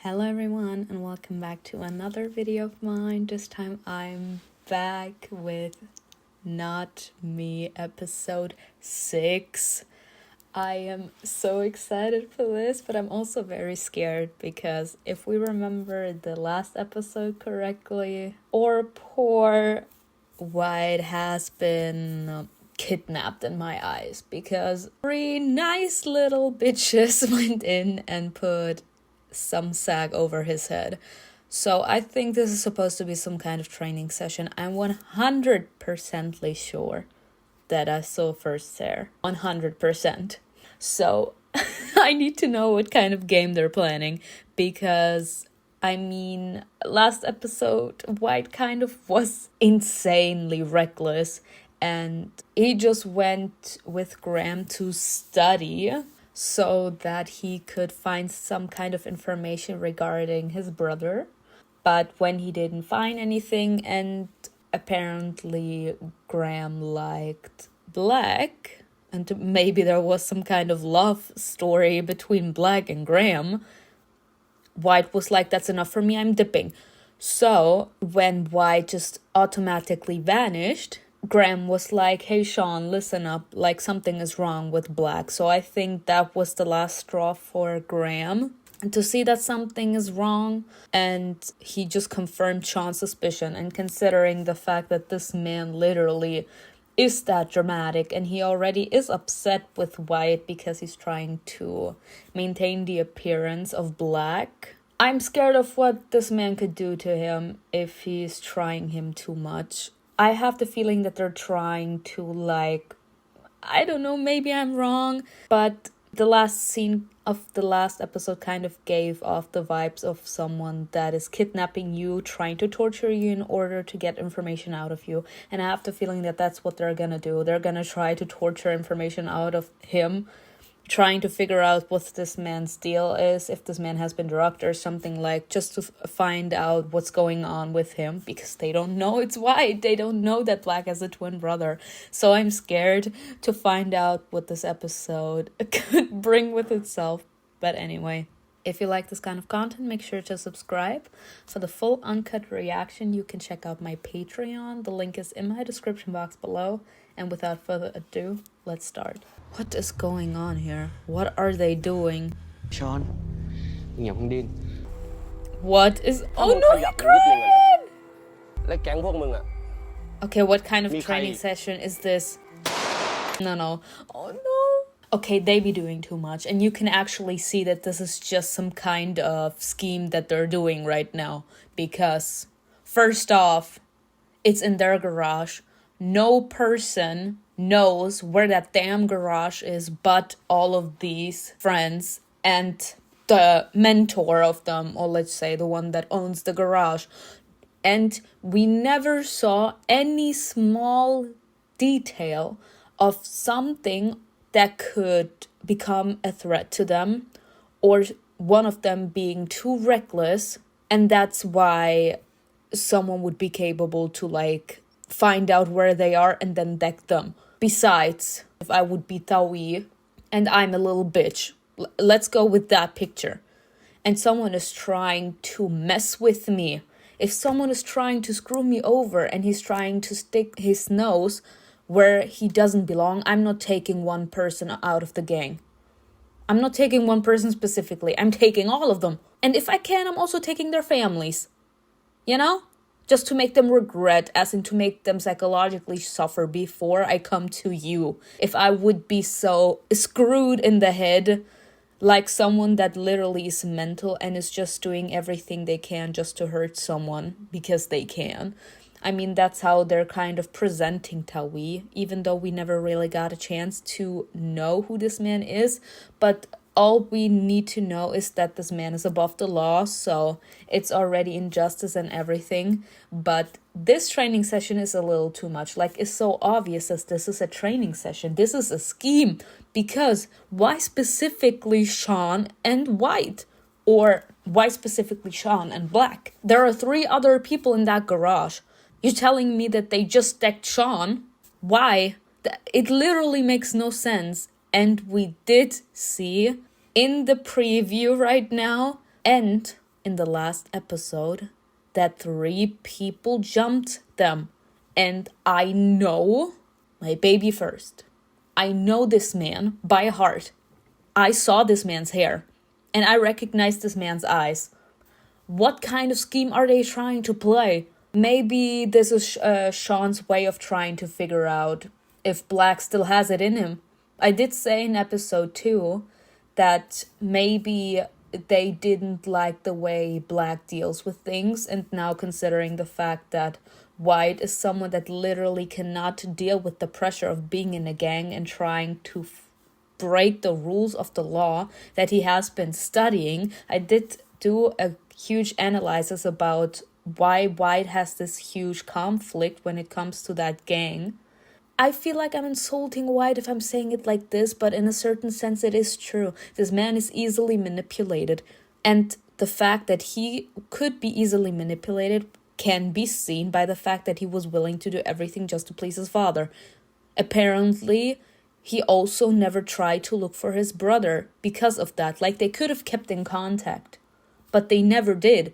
Hello everyone and welcome back to another video of mine. This time I'm back with Not Me episode 6. I am so excited for this, but I'm also very scared because if we remember the last episode correctly, our poor White has been kidnapped in my eyes because 3 nice little bitches went in and put some sag over his head. So I think this is supposed to be some kind of training session. I'm 100% sure that I saw first there. 100%. So I need to know what kind of game they're planning because last episode White kind of was insanely reckless and he just went with Graham to study so that he could find some kind of information regarding his brother. But when he didn't find anything, and apparently Graham liked Black, and maybe there was some kind of love story between Black and Graham, White was like, that's enough for me, I'm dipping. So when White just automatically vanished, Graham was like, hey Sean, listen up, like something is wrong with Black. So I think that was the last straw for Graham to see that something is wrong, and he just confirmed Sean's suspicion. And considering the fact that this man literally is that dramatic and he already is upset with White because he's trying to maintain the appearance of Black, I'm scared of what this man could do to him if he's trying him too much. I have the feeling that they're trying to, I don't know, maybe I'm wrong, but the last scene of the last episode kind of gave off the vibes of someone that is kidnapping you, trying to torture you in order to get information out of you. And I have the feeling that that's what they're gonna do. They're gonna try to torture information out of him, trying to figure out what this man's deal is, if this man has been drugged or something, like just to find out what's going on with him, because they don't know it's White. They don't know that Black has a twin brother. So I'm scared to find out what this episode could bring with itself. But anyway, if you like this kind of content, make sure to subscribe. For the full uncut reaction, you can check out my Patreon. The link is in my description box below. And without further ado, let's start. What is going on here? What are they doing? Sean,อย่าเพิ่งดิ้น What is... Oh no, you're crying! และแก๊งพวกมึงอ่ะ Okay, what kind of Me training crying. session is this? No. Oh no. Okay, they be doing too much. And you can actually see that this is just some kind of scheme that they're doing right now. Because, first off, it's in their garage. No person knows where that damn garage is but all of these friends and the mentor of them, or let's say the one that owns the garage. And we never saw any small detail of something that could become a threat to them, or one of them being too reckless, and that's why someone would be capable to find out where they are and then deck them. Besides, if I would be Tawi and I'm a little bitch, let's go with that picture, and someone is trying to mess with me, if someone is trying to screw me over and he's trying to stick his nose where he doesn't belong, I'm not taking one person out of the gang. I'm not taking one person specifically. I'm taking all of them. And if I can, I'm also taking their families. You know? Just to make them regret, as in to make them psychologically suffer before I come to you. If I would be so screwed in the head, like someone that literally is mental and is just doing everything they can just to hurt someone because they can. I mean, that's how they're kind of presenting Tawi, even though we never really got a chance to know who this man is. But all we need to know is that this man is above the law, so it's already injustice and everything. But this training session is a little too much. It's so obvious as this is a training session. This is a scheme. Because why specifically Sean and White? Or why specifically Sean and Black? There are 3 other people in that garage. You're telling me that they just decked Sean? Why? It literally makes no sense. And we did see in the preview right now, and in the last episode that 3 people jumped them. And I know my baby first. I know this man by heart. I saw this man's hair. And I recognize this man's eyes. What kind of scheme are they trying to play? Maybe this is Sean's way of trying to figure out if Black still has it in him. I did say in episode 2 that maybe they didn't like the way Black deals with things, and now considering the fact that White is someone that literally cannot deal with the pressure of being in a gang and trying to break the rules of the law that he has been studying, I did do a huge analysis about why White has this huge conflict when it comes to that gang. I feel like I'm insulting White if I'm saying it like this, but in a certain sense it is true. This man is easily manipulated, and the fact that he could be easily manipulated can be seen by the fact that he was willing to do everything just to please his father. Apparently, he also never tried to look for his brother because of that. Like, they could have kept in contact, but they never did.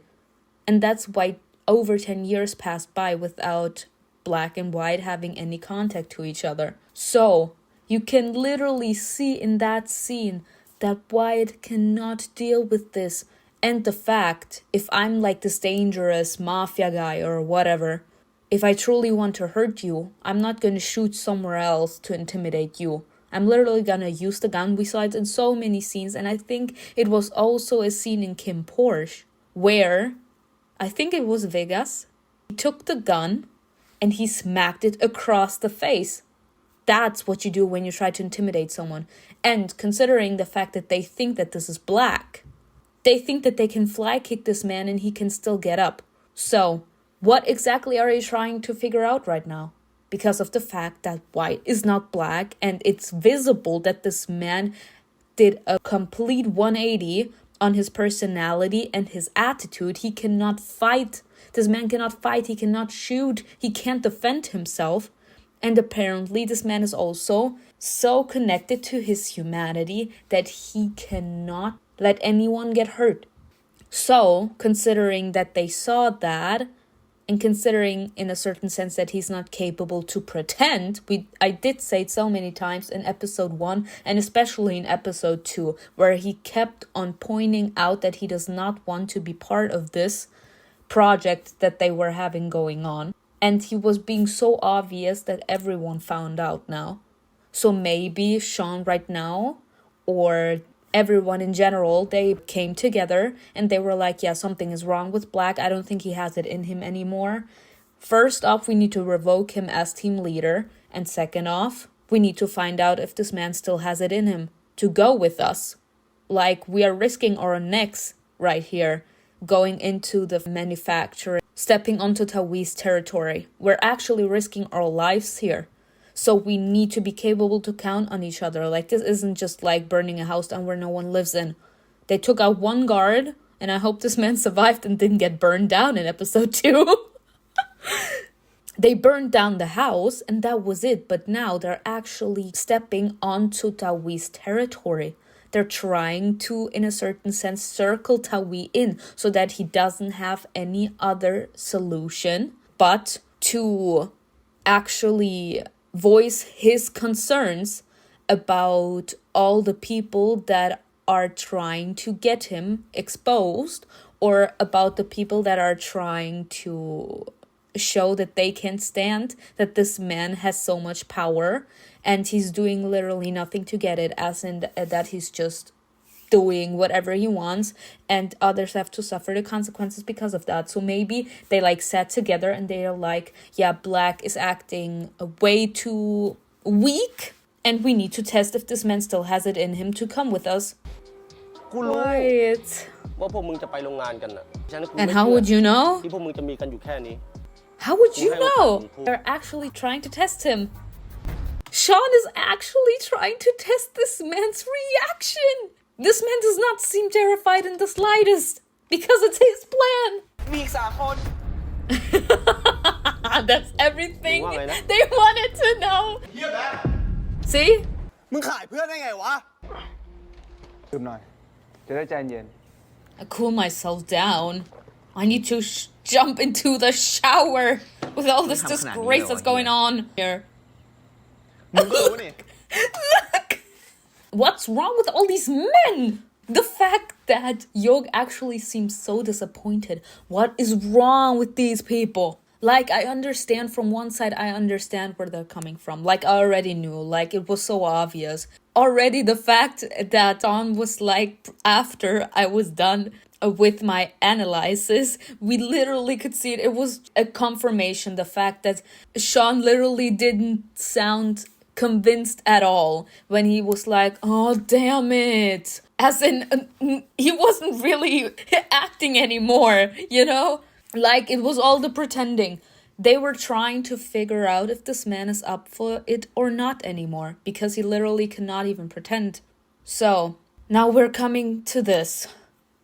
And that's why over 10 years passed by without Black and White having any contact to each other. So, you can literally see in that scene that White cannot deal with this. And the fact, if I'm like this dangerous mafia guy or whatever, if I truly want to hurt you, I'm not going to shoot somewhere else to intimidate you. I'm literally going to use the gun. We saw it in so many scenes. And I think it was also a scene in Kim Porsche where, I think it was Vegas, he took the gun and he smacked it across the face. That's what you do when you try to intimidate someone. And considering the fact that they think that this is Black, they think that they can fly kick this man and he can still get up. So, what exactly are they trying to figure out right now? Because of the fact that White is not Black, and it's visible that this man did a complete 180 on his personality and his attitude. He cannot fight. This man cannot fight. He cannot shoot. He can't defend himself. And apparently this man is also so connected to his humanity that he cannot let anyone get hurt. So, considering that they saw that, and considering in a certain sense that he's not capable to pretend, I did say it so many times in episode 1 and especially in episode 2, where he kept on pointing out that he does not want to be part of this project that they were having going on. And he was being so obvious that everyone found out now. So maybe Sean right now, or everyone in general, they came together and they were like, yeah, something is wrong with Black. I don't think he has it in him anymore. First off, we need to revoke him as team leader. And second off, we need to find out if this man still has it in him to go with us. Like, we are risking our necks right here, going into the manufacturer, stepping onto Tawi's territory. We're actually risking our lives here. So we need to be capable to count on each other. Like, this isn't just like burning a house down where no one lives in. They took out one guard, and I hope this man survived and didn't get burned down in episode 2. They burned down the house, and that was it. But now they're actually stepping onto Tawi's territory. They're trying to, in a certain sense, circle Tawi in so that he doesn't have any other solution but to actually voice his concerns about all the people that are trying to get him exposed, or about the people that are trying to show that they can't stand that this man has so much power and he's doing literally nothing to get it, as in that he's just doing whatever he wants and others have to suffer the consequences because of that. So maybe they like sat together and they're like, yeah, Black is acting way too weak and we need to test if this man still has it in him to come with us. Quiet. And how would you know? How would you know? They're actually trying to test him. Sean is actually trying to test this man's reaction. This man does not seem terrified in the slightest because it's his plan. That's everything they wanted to know. See? มึงขายเพื่อนได้ไงวะดื่มหน่อยจะได้ใจเย็น cool myself down. I need to jump into the shower with all this disgrace that's going on here. มึงก็รู้นี่ What's wrong with all these men? The fact that Yog actually seems so disappointed. What is wrong with these people? Like, I understand from one side, I understand where they're coming from. Like, I already knew. Like, it was so obvious. Already the fact that Dawn was like, after I was done with my analysis, we literally could see it. It was a confirmation. The fact that Sean literally didn't sound convinced at all when he was like, oh, damn it. As in, he wasn't really acting anymore, you know? Like, it was all the pretending. They were trying to figure out if this man is up for it or not anymore, because he literally cannot even pretend. So, now we're coming to this.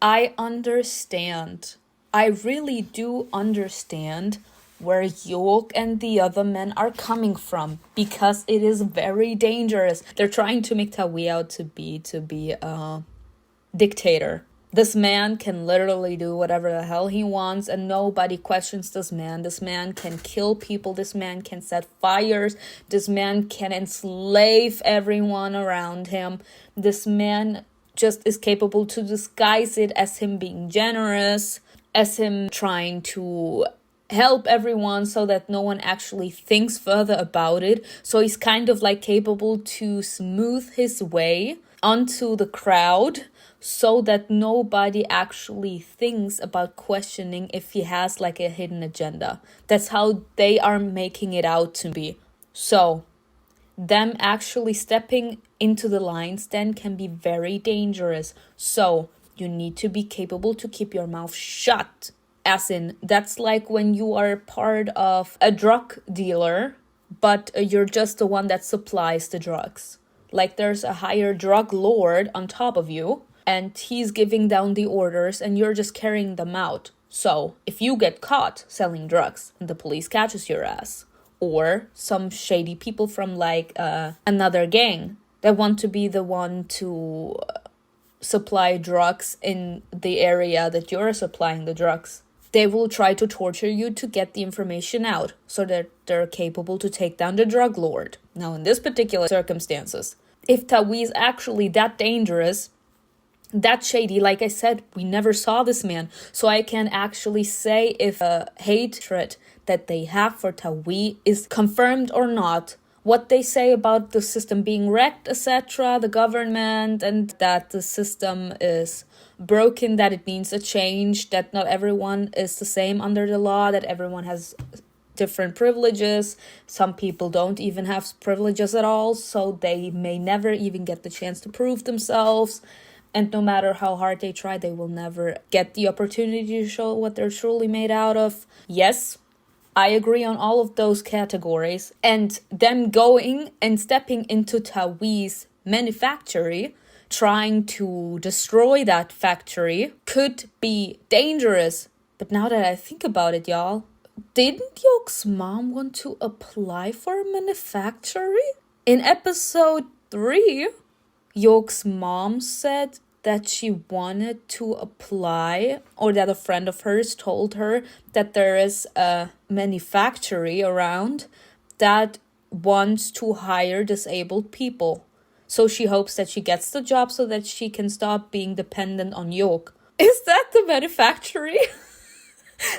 I understand. I really do understand where York and the other men are coming from, because it is very dangerous. They're trying to make Tawi out to be a dictator. This man can literally do whatever the hell he wants, and nobody questions this man. This man can kill people. This man can set fires. This man can enslave everyone around him. This man just is capable to disguise it as him being generous, as him trying to help everyone so that no one actually thinks further about it. So he's kind of like capable to smooth his way onto the crowd so that nobody actually thinks about questioning if he has like a hidden agenda. That's how they are making it out to be. So them actually stepping into the lion's den can be very dangerous. So you need to be capable to keep your mouth shut. As in, that's like when you are part of a drug dealer, but you're just the one that supplies the drugs. Like, there's a higher drug lord on top of you, and he's giving down the orders, and you're just carrying them out. So, if you get caught selling drugs, and the police catches your ass, or some shady people from, like, another gang that want to be the one to supply drugs in the area that you're supplying the drugs, they will try to torture you to get the information out so that they're capable to take down the drug lord. Now, in this particular circumstances, if Tawi is actually that dangerous, that shady, like I said, we never saw this man. So I can actually say if a hatred that they have for Tawi is confirmed or not. What they say about the system being wrecked, etc., the government, and that the system is broken, that it needs a change, that not everyone is the same under the law, that everyone has different privileges. Some people don't even have privileges at all, so they may never even get the chance to prove themselves. And no matter how hard they try, they will never get the opportunity to show what they're truly made out of. Yes, I agree on all of those categories. And them going and stepping into Tawi's manufactory, trying to destroy that factory, could be dangerous. But now that I think about it, y'all, didn't Yog's mom want to apply for a manufactory? In episode 3, Yog's mom said that she wanted to apply, or that a friend of hers told her that there is a manufactory around that wants to hire disabled people. So she hopes that she gets the job so that she can stop being dependent on Yog. Is that the manufactory?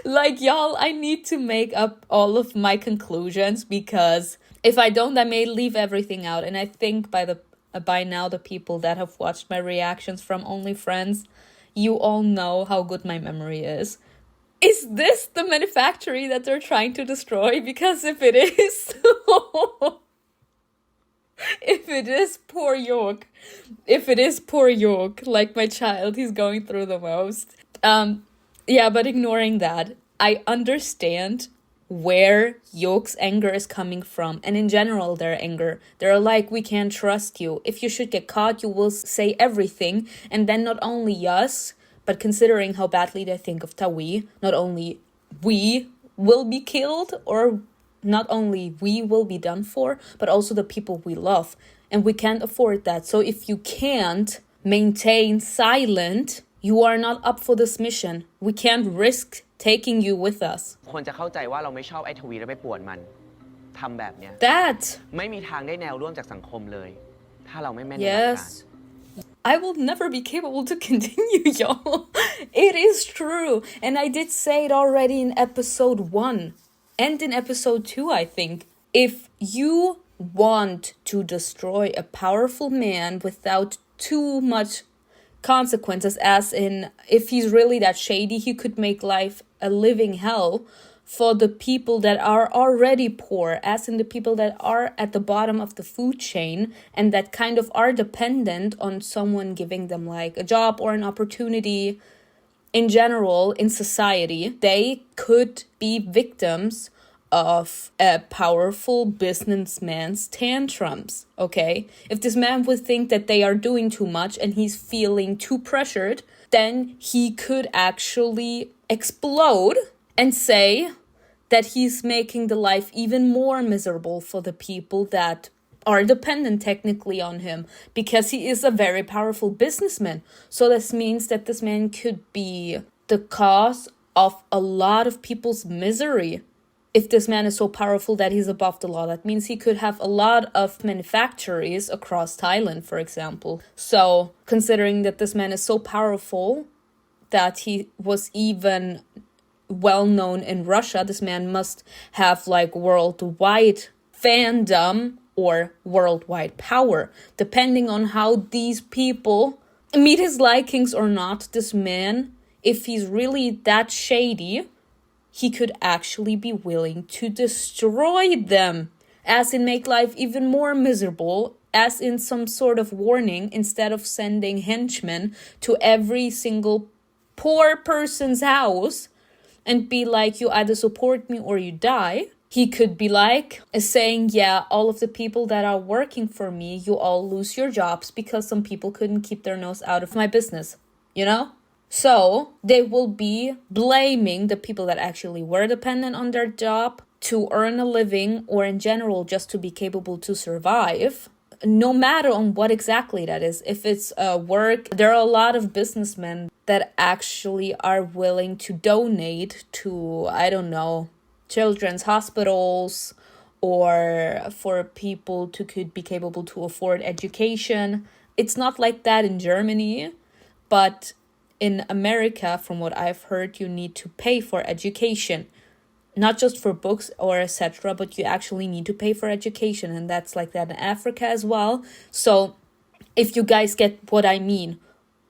Like, y'all, I need to make up all of my conclusions, because if I don't, I may leave everything out. And I think by now, the people that have watched my reactions from Only Friends, you all know how good my memory is. Is this the manufactory that they're trying to destroy? Because if it is, if it is poor York, like my child, he's going through the most. Yeah, but ignoring that, I understand where Yog's anger is coming from, and in general their anger. They're like, we can't trust you. If you should get caught, you will say everything, and then not only us, but considering how badly they think of Tawi, not only we will be killed, or not only we will be done for, but also the people we love, and we can't afford that. So if you can't maintain silent, You are not up for this mission. We can't risk taking you with us. ควรจะเข้าใจว่าเราไม่ชอบไอ้ทวีแล้วไปป่วนมันทำแบบเนี้ย That ไม่มีทางได้แนวร่วมจากสังคมเลย ถ้าเราไม่แม่นในหลักการ yes. I will never be capable to continue, y'all. It is true. And I did say it already in episode 1 and in episode 2, I think. If you want to destroy a powerful man without too much consequences, as in if he's really that shady, he could make life a living hell for the people that are already poor, as in the people that are at the bottom of the food chain and that kind of are dependent on someone giving them like a job or an opportunity in general in society. They could be victims of a powerful businessman's tantrums, okay? If this man would think that they are doing too much and he's feeling too pressured, then he could actually explode and say that he's making the life even more miserable for the people that are dependent technically on him, because he is a very powerful businessman. So this means that this man could be the cause of a lot of people's misery. If this man is so powerful that he's above the law, that means he could have a lot of manufactories across Thailand, for example. So considering that this man is so powerful that he was even well known in Russia, this man must have like worldwide fandom or worldwide power. Depending on how these people meet his likings or not, this man, if he's really that shady, he could actually be willing to destroy them, as in make life even more miserable, as in some sort of warning, instead of sending henchmen to every single poor person's house and be like, you either support me or you die. He could be like saying, yeah, all of the people that are working for me, you all lose your jobs because some people couldn't keep their nose out of my business, you know? So they will be blaming the people that actually were dependent on their job to earn a living, or in general just to be capable to survive, no matter on what exactly that is. If it's work, there are a lot of businessmen that actually are willing to donate to, I don't know, children's hospitals, or for people to could be capable to afford education. It's not like that in Germany, but in America, from what I've heard, you need to pay for education. Not just for books or etc., but you actually need to pay for education, and that's like that in Africa as well. So if you guys get what I mean,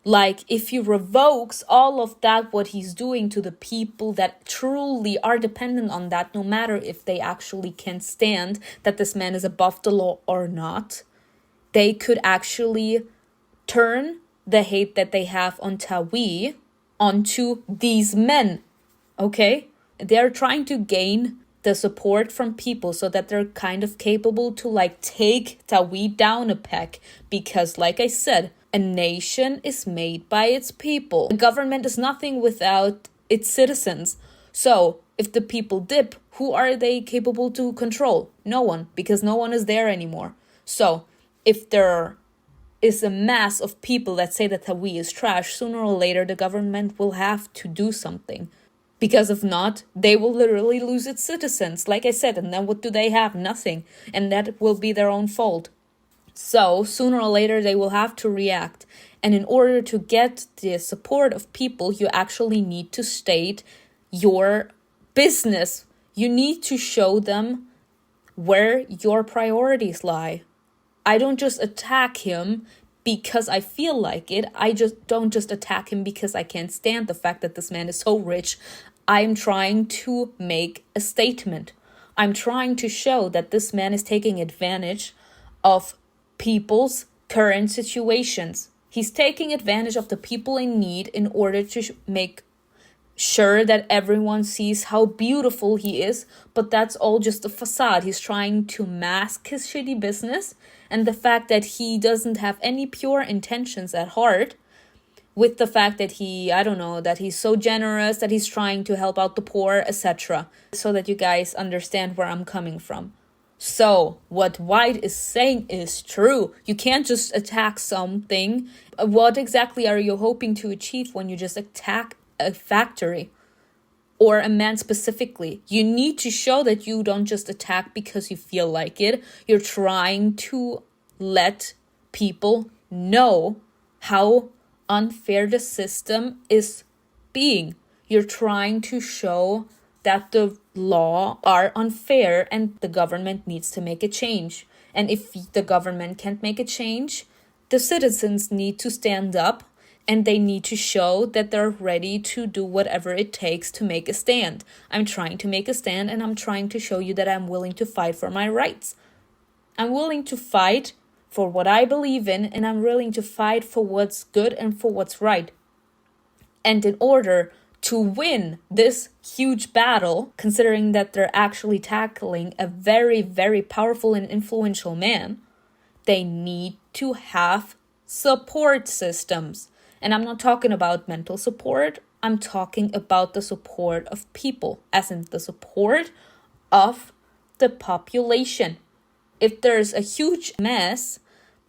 like if he revokes all of that, what he's doing to the people that truly are dependent on that, no matter if they actually can stand that this man is above the law or not, they could actually turn the hate that they have on Tawi onto these men, okay? They're trying to gain the support from people so that they're kind of capable to like take Tawi down a peg, because like I said, a nation is made by its people. The government is nothing without its citizens. So if the people dip, who are they capable to control? No one, because no one is there anymore. So if there is a mass of people that say that Tawi is trash, sooner or later the government will have to do something. Because if not, they will literally lose its citizens, like I said, and then what do they have? Nothing. And that will be their own fault. So sooner or later they will have to react. And in order to get the support of people, you actually need to state your business. You need to show them where your priorities lie. I don't just attack him because I feel like it. I just don't just attack him because I can't stand the fact that this man is so rich. I'm trying to make a statement. I'm trying to show that this man is taking advantage of people's current situations. He's taking advantage of the people in need in order to make sure that everyone sees how beautiful he is, but that's all just a facade. He's trying to mask his shitty business and the fact that he doesn't have any pure intentions at heart, with the fact that that he's so generous, that he's trying to help out the poor, etc. So that you guys understand where I'm coming from. So, what White is saying is true. You can't just attack something. What exactly are you hoping to achieve when you just attack a factory or a man specifically? You need to show that you don't just attack because you feel like it. You're trying to let people know how unfair the system is being. You're trying to show that the law are unfair and the government needs to make a change. And if the government can't make a change, the citizens need to stand up and they need to show that they're ready to do whatever it takes to make a stand. I'm trying to make a stand and I'm trying to show you that I'm willing to fight for my rights. I'm willing to fight for what I believe in and I'm willing to fight for what's good and for what's right. And in order to win this huge battle, considering that they're actually tackling a very, very powerful and influential man, they need to have support systems. And I'm not talking about mental support. I'm talking about the support of people, as in the support of the population. If there's a huge mass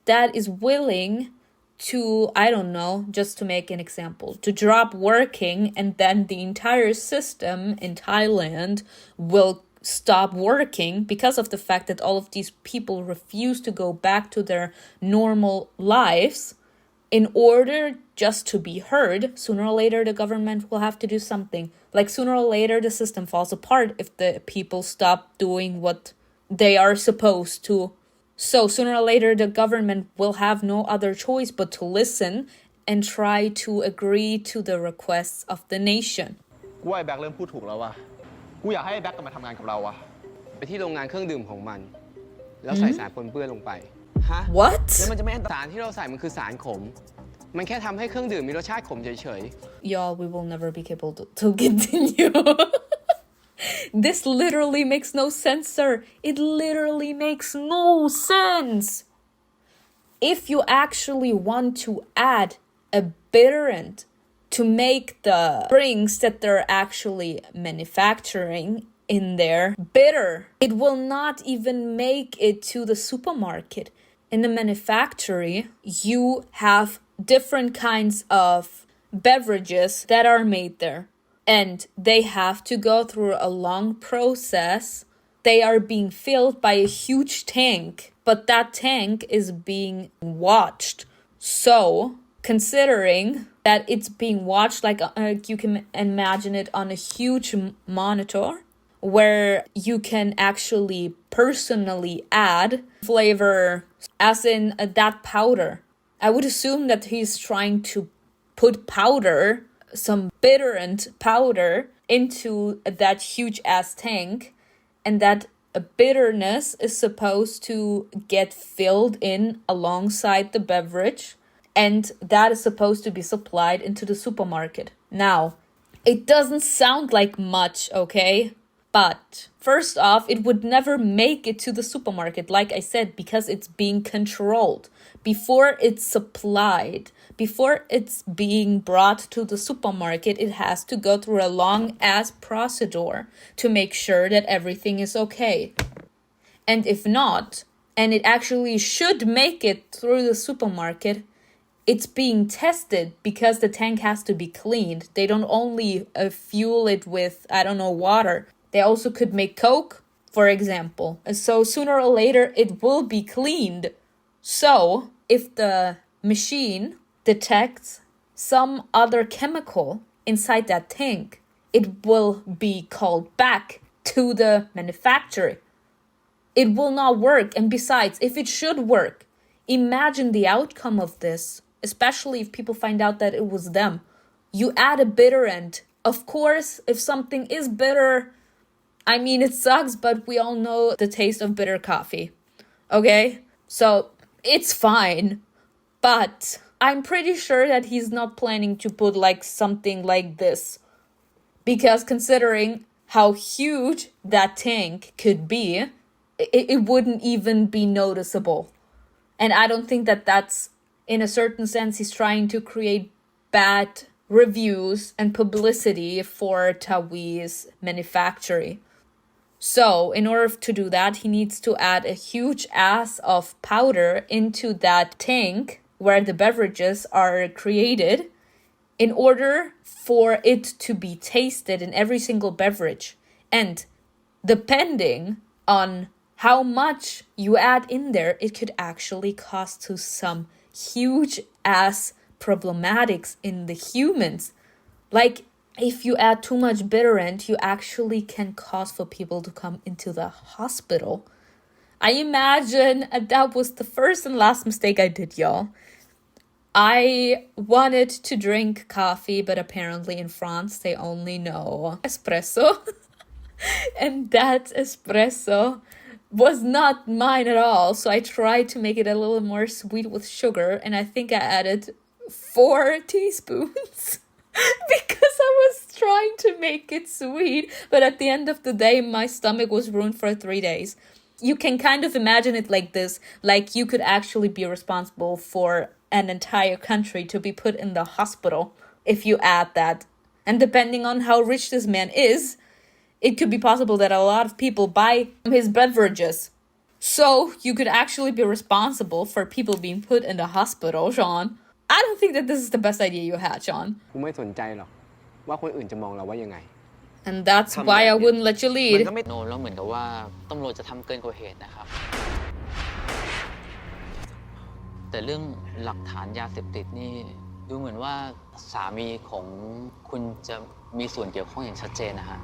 that is willing to, I don't know, just to make an example, to drop working and then the entire system in Thailand will stop working because of the fact that all of these people refuse to go back to their normal lives in order just to be heard, sooner or later the government will have to do something. Like sooner or later the system falls apart if the people stop doing what they are supposed to. So sooner or later, the government will have no other choice but to listen and try to agree to the requests of the nation. กูว่าไอ้แบ็คเริ่มพูดถูกแล้วว่ะกูอยากให้ไอ้แบ็คกลับมาทำงานกับเราว่ะไปที่โรงงานเครื่องดื่มของมัน แล้วใส่สารปนเปื้อนลงไป ฮะ What? แล้วมันจะไม่อันตรายสารที่เราใส่มันคือสารขม มันแค่ทำให้เครื่องดื่มมีรสชาติขมเฉย Y'all, we will never be able to continue. This literally makes no sense, sir. It literally makes no sense. If you actually want to add a bitterant to make the drinks that they're actually manufacturing in there bitter, it will not even make it to the supermarket. In the manufactory, you have different kinds of beverages that are made there. And they have to go through a long process. They are being filled by a huge tank, but that tank is being watched. So, considering that it's being watched, like you can imagine it on a huge monitor, where you can actually personally add flavor, as in that powder. I would assume that he's trying to put powder, some bitterant powder, into that huge ass tank, and that bitterness is supposed to get filled in alongside the beverage, and that is supposed to be supplied into the supermarket. Now, it doesn't sound like much, okay? But first off, it would never make it to the supermarket, like I said, because it's being controlled. Before it's supplied, before it's being brought to the supermarket, it has to go through a long-ass procedure to make sure that everything is okay. And if not, and it actually should make it through the supermarket, it's being tested because the tank has to be cleaned. They don't only fuel it with, I don't know, water. They also could make Coke, for example. So sooner or later, it will be cleaned. So if the machine detects some other chemical inside that tank, it will be called back to the manufacturer. It will not work. And besides, if it should work, imagine the outcome of this, especially if people find out that it was them. You add a bitterant. Of course, if something is bitter, I mean, it sucks, but we all know the taste of bitter coffee. Okay? So it's fine. But I'm pretty sure that he's not planning to put like something like this. Because considering how huge that tank could be, it wouldn't even be noticeable. And I don't think that that's, in a certain sense, he's trying to create bad reviews and publicity for Tawi's manufacturing. So, in order to do that, he needs to add a huge ass of powder into that tank where the beverages are created in order for it to be tasted in every single beverage. And depending on how much you add in there, it could actually cause to some huge ass problematics in the humans. Like, if you add too much bitterant, you actually can cause for people to come into the hospital. I imagine that was the first and last mistake I did, y'all. I wanted to drink coffee, but apparently in France they only know espresso. And that espresso was not mine at all. So I tried to make it a little more sweet with sugar, and I think I added 4 teaspoons. Because I was trying to make it sweet, but at the end of the day, my stomach was ruined for 3 days. You can kind of imagine it like this, like you could actually be responsible for an entire country to be put in the hospital if you add that. And depending on how rich this man is, it could be possible that a lot of people buy his beverages. So you could actually be responsible for people being put in the hospital, Sean. I don't think that this is the best idea you had, Sean. กูไม่สนใจหรอกว่าคนอื่นจะมองเราว่ายังไง And that's why I wouldn't let you มัน lead. ก็ไม่โนแล้วเหมือนกับว่าตำรวจจะทำเกินกว่าเหตุนะครับ แต่เรื่องหลักฐานยาเสพติดนี่ดูเหมือนว่าสามีของคุณจะมีส่วนเกี่ยวข้องอย่างชัดเจนนะฮะ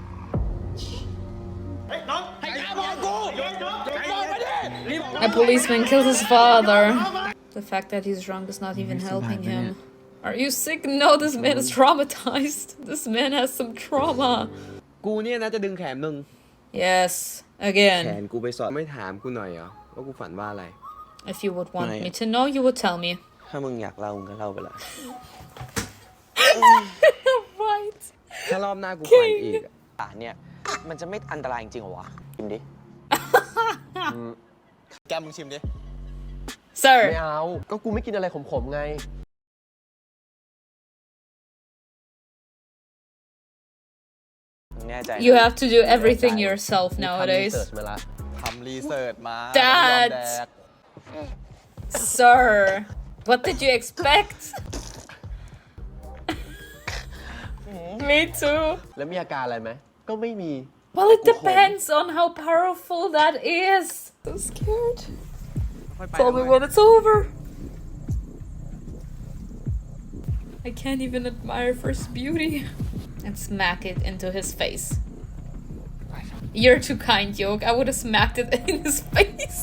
A policeman killed his father. The fact that he's drunk is not even helping him. Are you sick? No, this man is traumatized. This man has some trauma. กูเนี่ยนะจะดึงแขนมึง Yes, แข again. นกูไปสอดไม่ถามกูหน่อยเหรอว่ากูฝันว่าอะไร If you would want me to know, you would tell me. ถ้ามึงอยากเล่ามึงก็เล่าไปละ Right. ถ้ารอบหน้ากูฝันอีก เนี่ยมันจะไม่อันตรายจริงเหรอวะชิมดิ แกมึงชิมดิ ไม่ Sir, เอาก็กูไม่กินอะไรขมๆไง แน่ใจ you have to do everything yourself ทำรี nowadays. เสิร์ชมาละ ทำรีเสิร์ชมา Dad ไม่ยอมแดก Sir, what did you expect? Me too. แล้วมีอาการอะไรไหมก็ไม่มี Well, it depends on how powerful that is. So scared. Tell me when it's over. I can't even admire first beauty. And smack it into his face. You're too kind, Yoke. I would have smacked it in his face.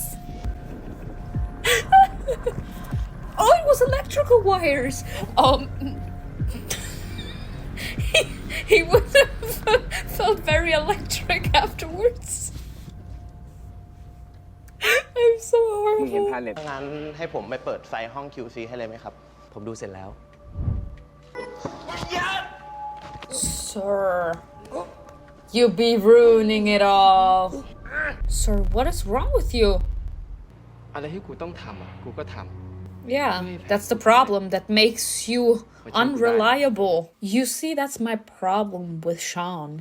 Oh, it was electrical wires. He would have felt very electric afterwards. I'm so มึงเห็น horrible. พาเลต งั้นให้ผมไปเปิดไฟห้อง QC ให้เลยไหมครับ ผมดูเสร็จแล้ว Sir, you be ruining it all. Sir, what is wrong with you? อะไรที่กูต้องทำอ่ะกูก็ทำ Yeah, that's the problem that makes you unreliable. You see, that's my problem with Sean.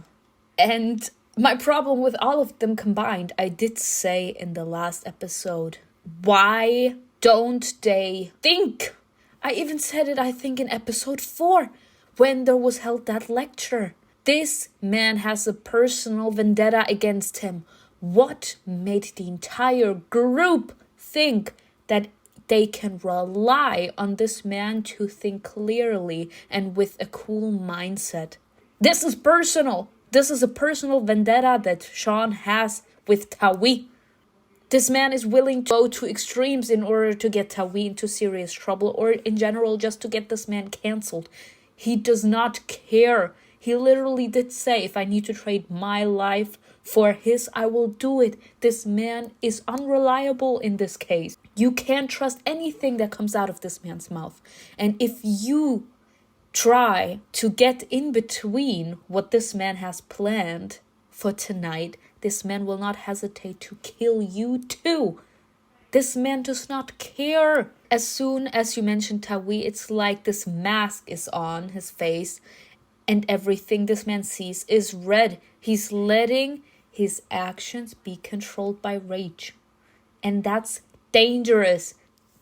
And my problem with all of them combined, I did say in the last episode, why don't they think? I even said it, I think, in episode 4, when there was held that lecture. This man has a personal vendetta against him. What made the entire group think that they can rely on this man to think clearly and with a cool mindset? This is personal. This is a personal vendetta that Sean has with Tawi. This man is willing to go to extremes in order to get Tawi into serious trouble, or in general just to get this man cancelled. He does not care. He literally did say, if I need to trade my life for his, I will do it. This man is unreliable in this case. You can't trust anything that comes out of this man's mouth. And if you try to get in between what this man has planned for tonight, this man will not hesitate to kill you too. This man does not care. As soon as you mention Tawi, it's like this mask is on his face and everything this man sees is red. He's letting his actions be controlled by rage. And that's dangerous.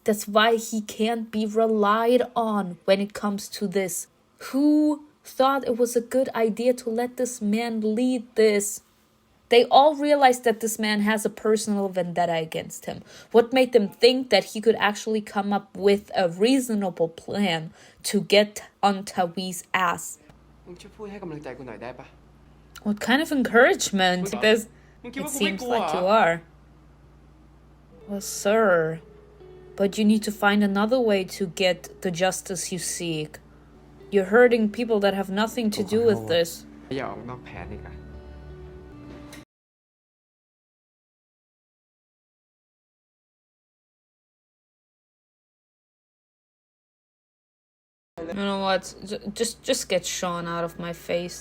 That's why he can't be relied on when it comes to this. Who thought it was a good idea to let this man lead this? They all realized that this man has a personal vendetta against him. What made them think that he could actually come up with a reasonable plan to get on Tawi's ass? มึงช่วยพูดให้กำลังใจกูหน่อยได้ปะ What kind of encouragement? This, มึงคิด it ว่ากูไม่ seems กลัว like you are. Well, sir, but you need to find another way to get the justice you seek. You're hurting people that have nothing to do with this. อย่าออกนอกแผนอีกอะ You know what? Just get Sean out of my face.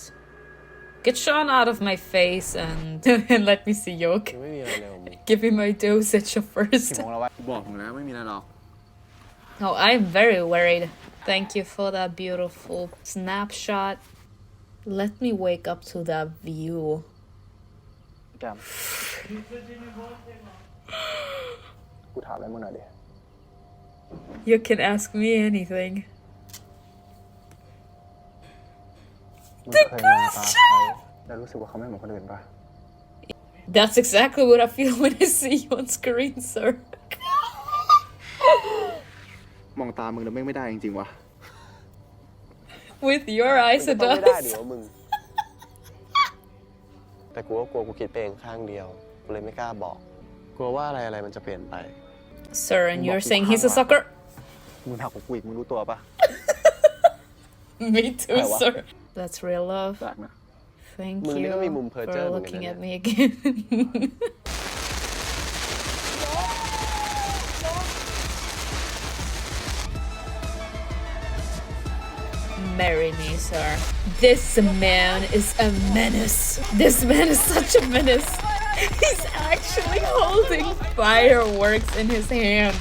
Get Sean out of my face and and let me see Yoke. ไม่มีอะไรเลยผม Give me my dosage first. กี่โมงแล้ววะบอกผมแล้วไม่มีอะไรหรอก Oh, I'm very worried. Thank you for that beautiful snapshot. Let me wake up to that view. แกมกูถามอะไรมึงหน่อยดิ You can ask me anything. มึงเคยมองตาใครแล้วรู้สึกว่าเขาไม่เหมือนคนอื่นปะ That's exactly what I feel when I see you on screen, sir. มองตามึงแล้วไม่ได้จริงๆวะ With your eyes, it ต้องไม่ได้ดิ does. ว่ามึง แต่กูก็กลัวกูคิดไปเองข้างเดียว กูเลยไม่กล้าบอก กลัวว่าอะไรมันจะเปลี่ยนไป Sir, and you're saying he's a sucker? มึงหักของกูอีกมึงรู้ตัวปะ Me too, what? sir. That's real love. แปลกนะ Thank มึงนี่ก็มีมุ you มเพ้อ for เจ้อเหมือนกัน looking นะ at เนี่ย me again. Marry me, sir. This man is a menace. This man is such a menace. He's actually holding fireworks in his hand.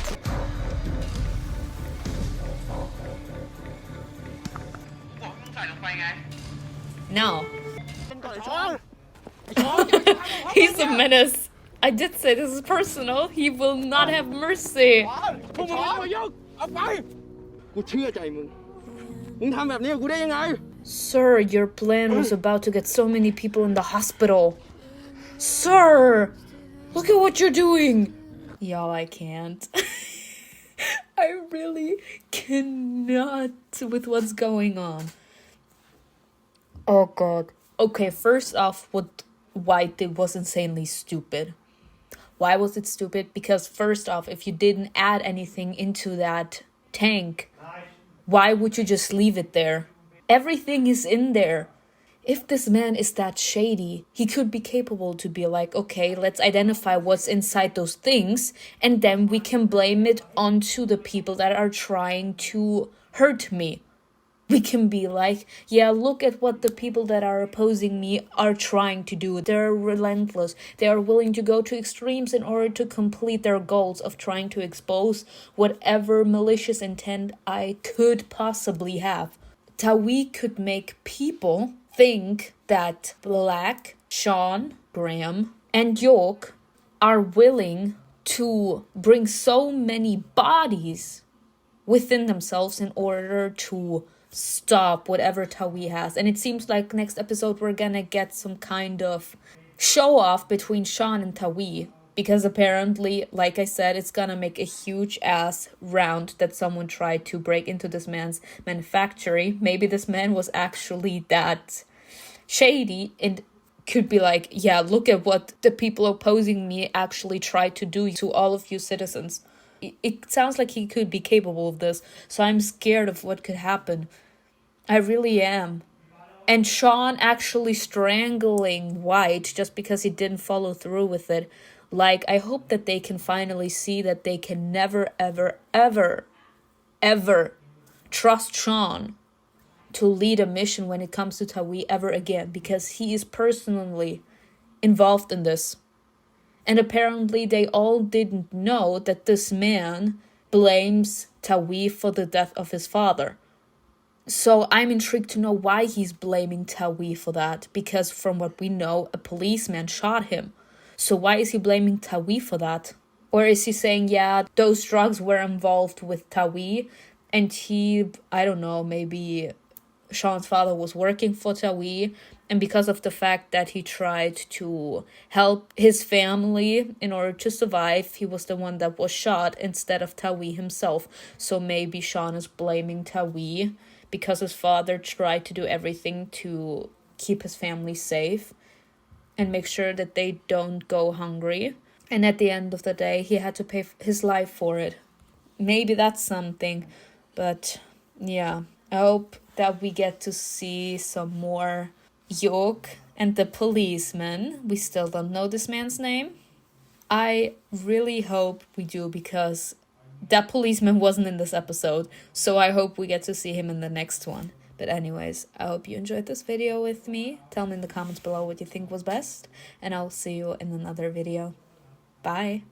No. He's a menace. I did say this is personal. He will not have mercy. พวกมึงไม่ต้องมายุ่งเอาไป กูเชื่อใจมึง มึงทำแบบนี้กับกูได้ยังไง Sir, your plan was about to get so many people in the hospital. Sir, look at what you're doing. Y'all, I can't. I really cannot with what's going on. Oh god. Okay, first off, what White did was insanely stupid. Why was it stupid? Because first off, if you didn't add anything into that tank, why would you just leave it there? Everything is in there. If this man is that shady, he could be capable to be like, okay, let's identify what's inside those things, and then we can blame it onto the people that are trying to hurt me. We can be like, yeah, look at what the people that are opposing me are trying to do. They're relentless. They are willing to go to extremes in order to complete their goals of trying to expose whatever malicious intent I could possibly have. Tawi could make people think that Black, Sean, Graham, and York are willing to bring so many bodies within themselves in order to stop whatever Tawi has. And it seems like next episode we're gonna get some kind of show off between Sean and Tawi, because apparently, like I said, it's gonna make a huge ass round that someone tried to break into this man's manufactory. Maybe this man was actually that shady and could be like, yeah, look at what the people opposing me actually tried to do to all of you citizens. It sounds like he could be capable of this, so I'm scared of what could happen. I really am. And Sean actually strangling White just because he didn't follow through with it. Like, I hope that they can finally see that they can never, ever, ever, ever trust Sean to lead a mission when it comes to Tawi ever again, because he is personally involved in this. And apparently they all didn't know that this man blames Tawi for the death of his father. So I'm intrigued to know why he's blaming Tawi for that, because from what we know, a policeman shot him. So why is he blaming Tawi for that? Or is he saying, yeah, those drugs were involved with Tawi, and he, I don't know, maybe Sean's father was working for Tawi, and because of the fact that he tried to help his family in order to survive, he was the one that was shot instead of Tawi himself. So maybe Sean is blaming Tawi because his father tried to do everything to keep his family safe and make sure that they don't go hungry. And at the end of the day, he had to pay his life for it. Maybe that's something, but yeah, I hope that we get to see some more York and the policeman. We still don't know this man's name. I really hope we do, because that policeman wasn't in this episode, so I hope we get to see him in the next one. But anyways, I hope you enjoyed this video with me. Tell me in the comments below what you think was best, and I'll see you in another video. Bye.